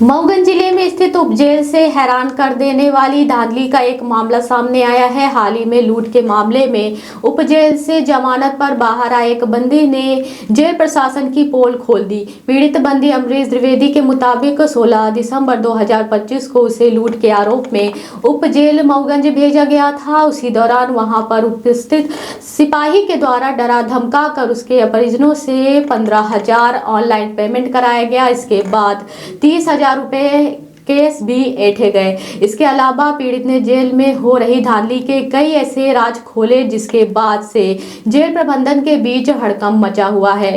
मऊगंज जिले में स्थित उपजेल से हैरान कर देने वाली धांधली का एक मामला सामने आया है। हाल ही में लूट के मामले में उपजेल से जमानत पर बाहर आए एक बंदी ने जेल प्रशासन की पोल खोल दी। पीड़ित बंदी अमरीश द्विवेदी के मुताबिक 16 दिसंबर 2025 को उसे लूट के आरोप में उपजेल मऊगंज भेजा गया था। उसी दौरान वहां पर उपस्थित सिपाही के द्वारा डरा धमका कर उसके परिजनों से 15,000 ऑनलाइन पेमेंट कराया गया। इसके बाद 30,000 रुपए केस भी ऐंठे गए। इसके अलावा पीड़ित ने जेल में हो रही धांधली के कई ऐसे राज खोले जिसके बाद से जेल प्रबंधन के बीच हड़कंप मचा हुआ है।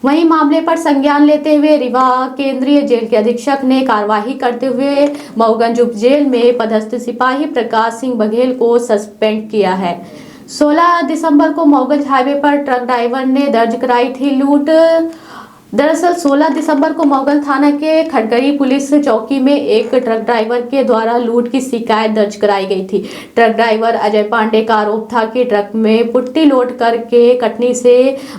वहीं मामले पर संज्ञान लेते हुए रीवा केंद्रीय जेल के अधीक्षक ने कार्रवाई करते हुए मऊगंज उप जेल में पदस्थ सिपाही प्रकाश सिंह बघेल को सस्पेंड किया है। 16 दिसंबर को मऊगंज हाईवे पर ट्रक ड्राइवर ने दर्ज कराई थी लूट। दरअसल 16 दिसंबर को मऊगंज थाना के खड़गरी पुलिस चौकी में एक ट्रक ड्राइवर के द्वारा लूट की शिकायत दर्ज कराई गई थी। ट्रक ड्राइवर अजय पांडे का आरोप था कि ट्रक में पुट्टी लोड करके कटनी से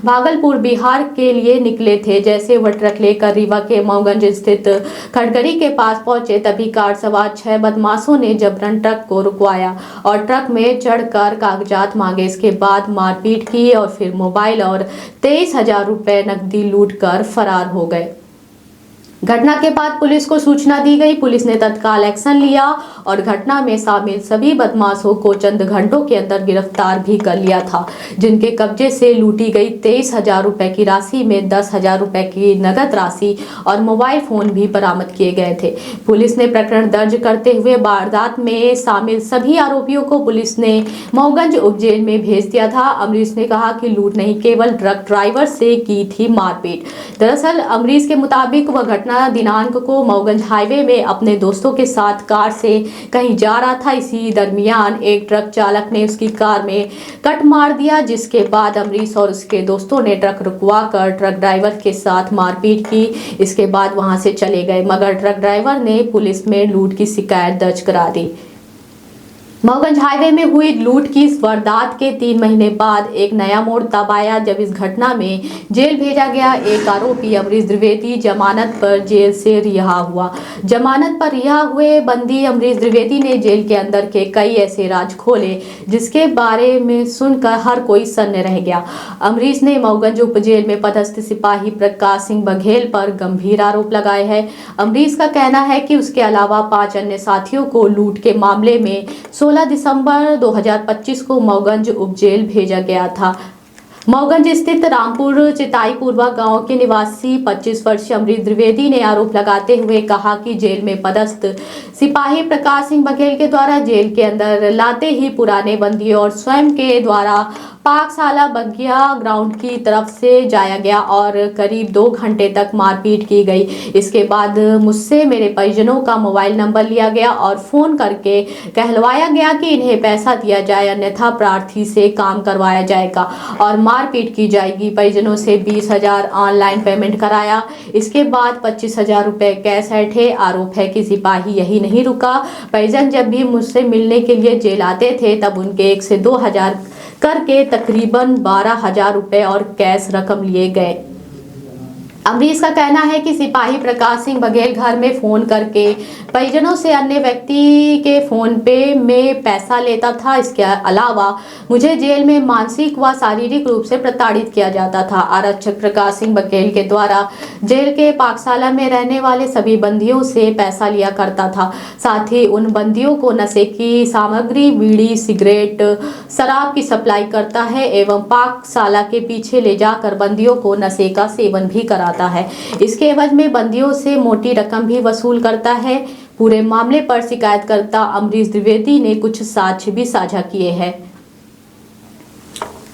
भागलपुर बिहार के लिए निकले थे। जैसे वह ट्रक लेकर रीवा के मऊगंज स्थित खड़गरी के पास पहुंचे तभी कार सवार 6 बदमाशों ने जबरन ट्रक को रुकवाया और ट्रक में चढ़कर कागजात मांगे। इसके बाद मारपीट की और फिर मोबाइल और 23,000 रुपए नकदी लूट कर फरार हो गए। घटना के बाद पुलिस को सूचना दी गई। पुलिस ने तत्काल एक्शन लिया और घटना में शामिल सभी बदमाशों को चंद घंटों के अंदर गिरफ्तार भी कर लिया था, जिनके कब्जे से लूटी गई 23,000 रुपए की राशि में 10,000 रुपए की नगद राशि और मोबाइल फोन भी बरामद किए गए थे। पुलिस ने प्रकरण दर्ज करते हुए वारदात में शामिल सभी आरोपियों को पुलिस ने मऊगंज उपजेल में भेज दिया था। अमरीश ने कहा कि लूट नहीं केवल ट्रक ड्राइवर से की थी मारपीट। दरअसल अमरीश के मुताबिक वह घटना दिनांक को मऊगंज हाईवे में अपने दोस्तों के साथ कार से कहीं जा रहा था। इसी दरमियान एक ट्रक चालक ने उसकी कार में कट मार दिया, जिसके बाद अमरीश और उसके दोस्तों ने ट्रक रुकवाकर ट्रक ड्राइवर के साथ मारपीट की। इसके बाद वहां से चले गए, मगर ट्रक ड्राइवर ने पुलिस में लूट की शिकायत दर्ज करा दी। मऊगंज हाईवे में हुई लूट की इस वारदात के 3 महीने बाद एक नया मोड़ तब आया जब इस घटना में जेल भेजा गया एक आरोपी अमरीश द्विवेदी जमानत पर जेल से रिहा हुआ। जमानत पर रिहा हुए बंदी अमरीश द्विवेदी ने जेल के अंदर के कई ऐसे राज खोले जिसके बारे में सुनकर हर कोई सन्न रह गया। अमरीश ने मऊगंज उप जेल में पदस्थ सिपाही प्रकाश सिंह बघेल पर गंभीर आरोप लगाए हैं। अमरीश का कहना है कि उसके अलावा 5 अन्य साथियों को लूट के मामले में 16 दिसंबर 2025 को मऊगंज उपजेल भेजा गया था। मऊगंज स्थित रामपुर चिताईपुरवा गांव के निवासी 25 वर्षीय अमरीश द्विवेदी ने आरोप लगाते हुए कहा कि जेल में पदस्थ सिपाही प्रकाश सिंह बघेल के द्वारा जेल के अंदर लाते ही पुराने बंदियों और स्वयं के द्वारा पाकशाला बगिया ग्राउंड की तरफ से जाया गया और करीब 2 घंटे तक मारपीट की गई। इसके बाद मुझसे मेरे परिजनों का मोबाइल नंबर लिया गया और फोन करके कहलवाया गया कि इन्हें पैसा दिया जाए, अन्यथा प्रार्थी से काम करवाया जाएगा और मारपीट की जाएगी। परिजनों से 20,000 ऑनलाइन पेमेंट कराया। इसके बाद 25,000 रुपए कैश ऐंठे। आरोप है कि सिपाही यही नहीं रुका, परिजन जब भी मुझसे मिलने के लिए जेल आते थे तब उनके 1 से 2,000 करके तकरीबन 12,000 रुपए और कैश रकम लिए गए। अमरीश का कहना है कि सिपाही प्रकाश सिंह बघेल घर में फोन करके परिजनों से अन्य व्यक्ति के फोन पे में पैसा लेता था। इसके अलावा मुझे जेल में मानसिक व शारीरिक रूप से प्रताड़ित किया जाता था। आरक्षक प्रकाश सिंह बघेल के द्वारा जेल के पाकशाला में रहने वाले सभी बंदियों से पैसा लिया करता था। साथ ही उन बंदियों को नशे की सामग्री, बीड़ी, सिगरेट, शराब की सप्लाई करता है एवं पाकशाला के पीछे ले जाकर बंदियों को नशे का सेवन भी कराता है। इसके एवज में बंदियों से मोटी रकम भी वसूल करता है। पूरे मामले पर शिकायतकर्ता अमरीश द्विवेदी ने कुछ साक्ष्य भी साझा किए हैं।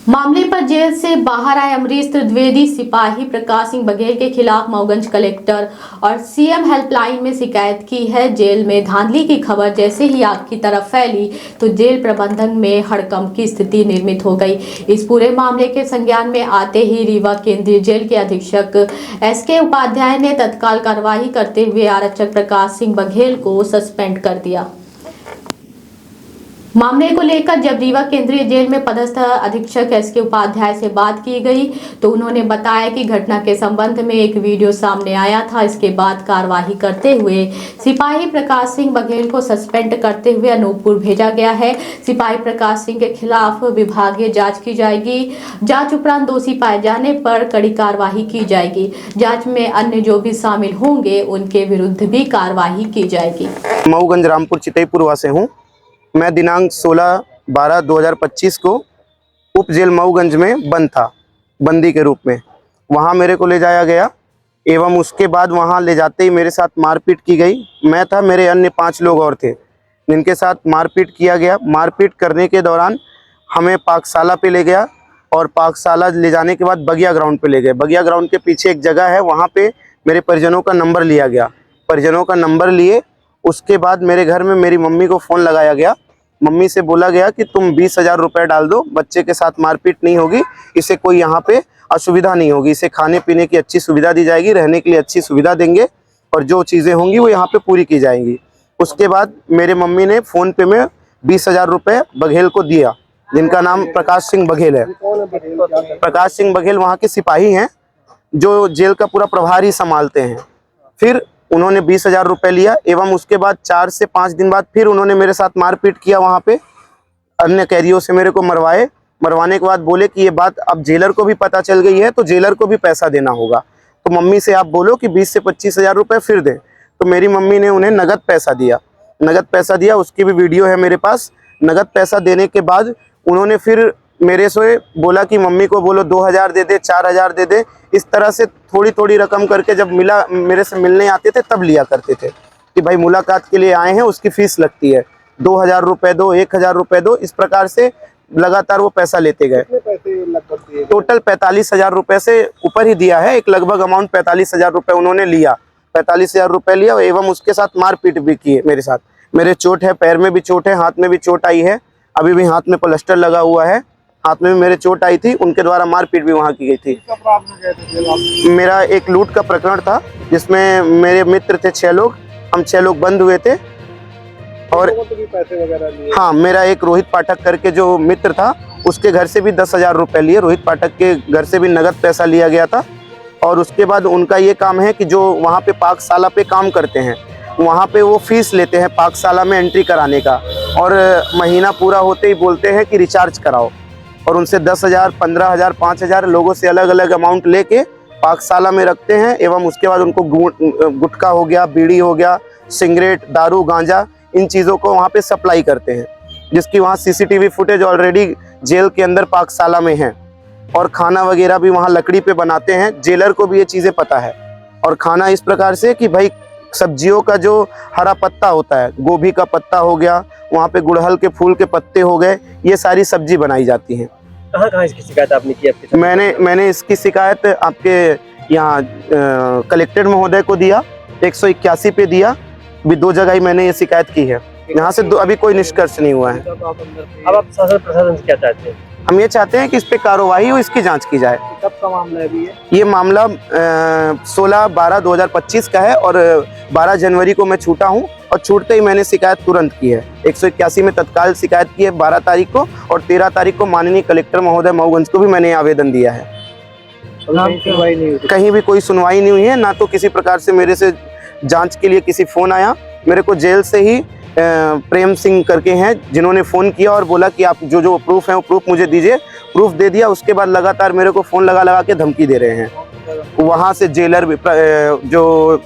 मामले पर जेल से बाहर आए अमरीश द्विवेदी सिपाही प्रकाश सिंह बघेल के खिलाफ मऊगंज कलेक्टर और सीएम हेल्पलाइन में शिकायत की है। जेल में धांधली की खबर जैसे ही आग की तरफ फैली तो जेल प्रबंधन में हड़कंप की स्थिति निर्मित हो गई। इस पूरे मामले के संज्ञान में आते ही रीवा केंद्रीय जेल के अधीक्षक SK उपाध्याय ने तत्काल कार्रवाई करते हुए आरक्षक प्रकाश सिंह बघेल को सस्पेंड कर दिया। मामले को लेकर जब रीवा केंद्रीय जेल में पदस्थ अधीक्षक एसके उपाध्याय से बात की गई तो उन्होंने बताया कि घटना के संबंध में एक वीडियो सामने आया था। इसके बाद कार्रवाई करते हुए सिपाही प्रकाश सिंह बघेल को सस्पेंड करते हुए अनूपपुर भेजा गया है। सिपाही प्रकाश सिंह के खिलाफ विभागीय जांच की जाएगी। जांच उपरांत दोषी पाए जाने पर कड़ी कार्रवाई की जाएगी। जांच में अन्य जो भी शामिल होंगे उनके विरुद्ध भी कार्रवाई की जाएगी। मऊगंज रामपुर चितईपुर से हूँ। मैं दिनांक 16/12/2025 को उप जेल मऊगंज में बंद था, बंदी के रूप में। वहाँ मेरे को ले जाया गया एवं उसके बाद वहाँ ले जाते ही मेरे साथ मारपीट की गई। मैं था, मेरे अन्य 5 लोग और थे जिनके साथ मारपीट किया गया। मारपीट करने के दौरान हमें पाकशाला पे ले गया और पाकशाला ले जाने के बाद बगिया ग्राउंड पे ले गए। बगिया ग्राउंड के पीछे एक जगह है, वहाँ पे मेरे परिजनों का नंबर लिया गया। परिजनों का नंबर लिए उसके बाद मेरे घर में मेरी मम्मी को फ़ोन लगाया गया। मम्मी से बोला गया कि तुम 20,000 रुपये डाल दो, बच्चे के साथ मारपीट नहीं होगी, इसे कोई यहाँ पे असुविधा नहीं होगी, इसे खाने पीने की अच्छी सुविधा दी जाएगी, रहने के लिए अच्छी सुविधा देंगे और जो चीज़ें होंगी वो यहाँ पे पूरी की जाएंगी। उसके बाद मेरे मम्मी ने फ़ोन पे में 20,000 रुपये बघेल को दिया, जिनका नाम प्रकाश सिंह बघेल है। प्रकाश सिंह बघेल वहाँ के सिपाही हैं जो जेल का पूरा प्रभार ही संभालते हैं। फिर उन्होंने 20,000 रुपये लिया एवं उसके बाद 4 से 5 दिन बाद फिर उन्होंने मेरे साथ मारपीट किया। वहाँ पे अन्य कैदियों से मेरे को मरवाने के बाद बोले कि ये बात अब जेलर को भी पता चल गई है तो जेलर को भी पैसा देना होगा, तो मम्मी से आप बोलो कि 20 से 25,000 रुपये फिर दें। तो मेरी मम्मी ने उन्हें नगद पैसा दिया, उसकी भी वीडियो है मेरे पास। नगद पैसा देने के बाद उन्होंने फिर मेरे से बोला कि मम्मी को बोलो 2,000 दे दे, 4,000 दे दे। इस तरह से थोड़ी थोड़ी रकम करके जब मेरे से मिलने आते थे तब लिया करते थे कि भाई मुलाकात के लिए आए हैं, उसकी फ़ीस लगती है, 2,000 रुपये दो, 1,000 रुपये दो। इस प्रकार से लगातार वो पैसा लेते गए। टोटल 45,000 रुपये से ऊपर ही दिया है, एक लगभग अमाउंट 45,000 रुपये उन्होंने लिया। 45,000 रुपये लिया एवं उसके साथ मारपीट भी की है मेरे साथ। मेरे चोट है, पैर में भी चोट है, हाथ में भी चोट आई है, अभी भी हाथ में प्लास्टर लगा हुआ है, हाथ में भी मेरे चोट आई थी। उनके द्वारा मारपीट भी वहाँ की गई थी। मेरा एक लूट का प्रकरण था जिसमें मेरे मित्र थे 6 लोग, हम 6 लोग बंद हुए थे। और पैसे वगैरह लिए? हाँ, मेरा एक रोहित पाठक करके जो मित्र था उसके घर से भी 10,000 रुपये लिए। रोहित पाठक के घर से भी नगद पैसा लिया गया था। और उसके बाद उनका ये काम है कि जो वहाँ पे पाकशाला पे काम करते हैं वहाँ पे वो फीस लेते हैं पाकशाला में एंट्री कराने का, और महीना पूरा होते ही बोलते हैं कि रिचार्ज कराओ, और उनसे 10,000, 15,000, 5,000 लोगों से अलग अलग अमाउंट लेके पाकशाला में रखते हैं। एवं उसके बाद उनको गुटखा हो गया, बीड़ी हो गया, सिगरेट, दारू, गांजा, इन चीज़ों को वहाँ पे सप्लाई करते हैं, जिसकी वहाँ CCTV फुटेज ऑलरेडी जेल के अंदर पाकशाला में है। और खाना वगैरह भी वहाँ लकड़ी पे बनाते हैं। जेलर को भी ये चीज़ें पता है। और खाना इस प्रकार से कि भाई सब्जियों का जो हरा पत्ता होता है, गोभी का पत्ता हो गया, वहाँ पे गुड़हल के फूल के पत्ते हो गए, ये सारी सब्जी बनाई जाती हैं। कहाँ इसकी शिकायत आपने की? आपके मैंने इसकी शिकायत आपके यहाँ कलेक्टर महोदय को दिया, 181 पे दिया, भी 2 जगह ही मैंने ये शिकायत की है। यहाँ से अभी कोई निष्कर्ष नहीं हुआ है। अब आप शासन प्रशासन से क्या चाहते हैं? हम ये चाहते हैं कि इस पे कार्रवाई हो, इसकी जांच की जाए। कब का मामला है अभी ये मामला 16/12/2025 का है और 12 जनवरी को मैं छूटा हूँ, और छूटते ही मैंने शिकायत तुरंत की है। 181 में तत्काल शिकायत की है 12 तारीख को, और 13 तारीख को माननीय कलेक्टर महोदय मऊगंज को भी मैंने आवेदन दिया है। कहीं भी कोई सुनवाई नहीं हुई है, ना तो किसी प्रकार से मेरे से जांच के लिए किसी फ़ोन आया। मेरे को जेल से ही प्रेम सिंह करके हैं जिन्होंने फ़ोन किया और बोला कि आप जो प्रूफ है वो प्रूफ मुझे दीजिए। प्रूफ दे दिया, उसके बाद लगातार मेरे को फ़ोन लगा के धमकी दे रहे हैं। वहाँ से जेलर भी, जो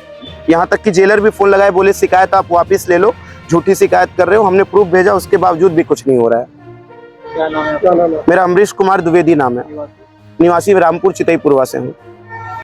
यहाँ तक कि जेलर भी फ़ोन लगाए, बोले शिकायत आप वापस ले लो, झूठी शिकायत कर रहे हो। हमने प्रूफ भेजा, उसके बावजूद भी कुछ नहीं हो रहा है। क्या नाम है? मेरा अमरीश कुमार द्विवेदी नाम है, निवासी रामपुर चितईपुर से हूँ।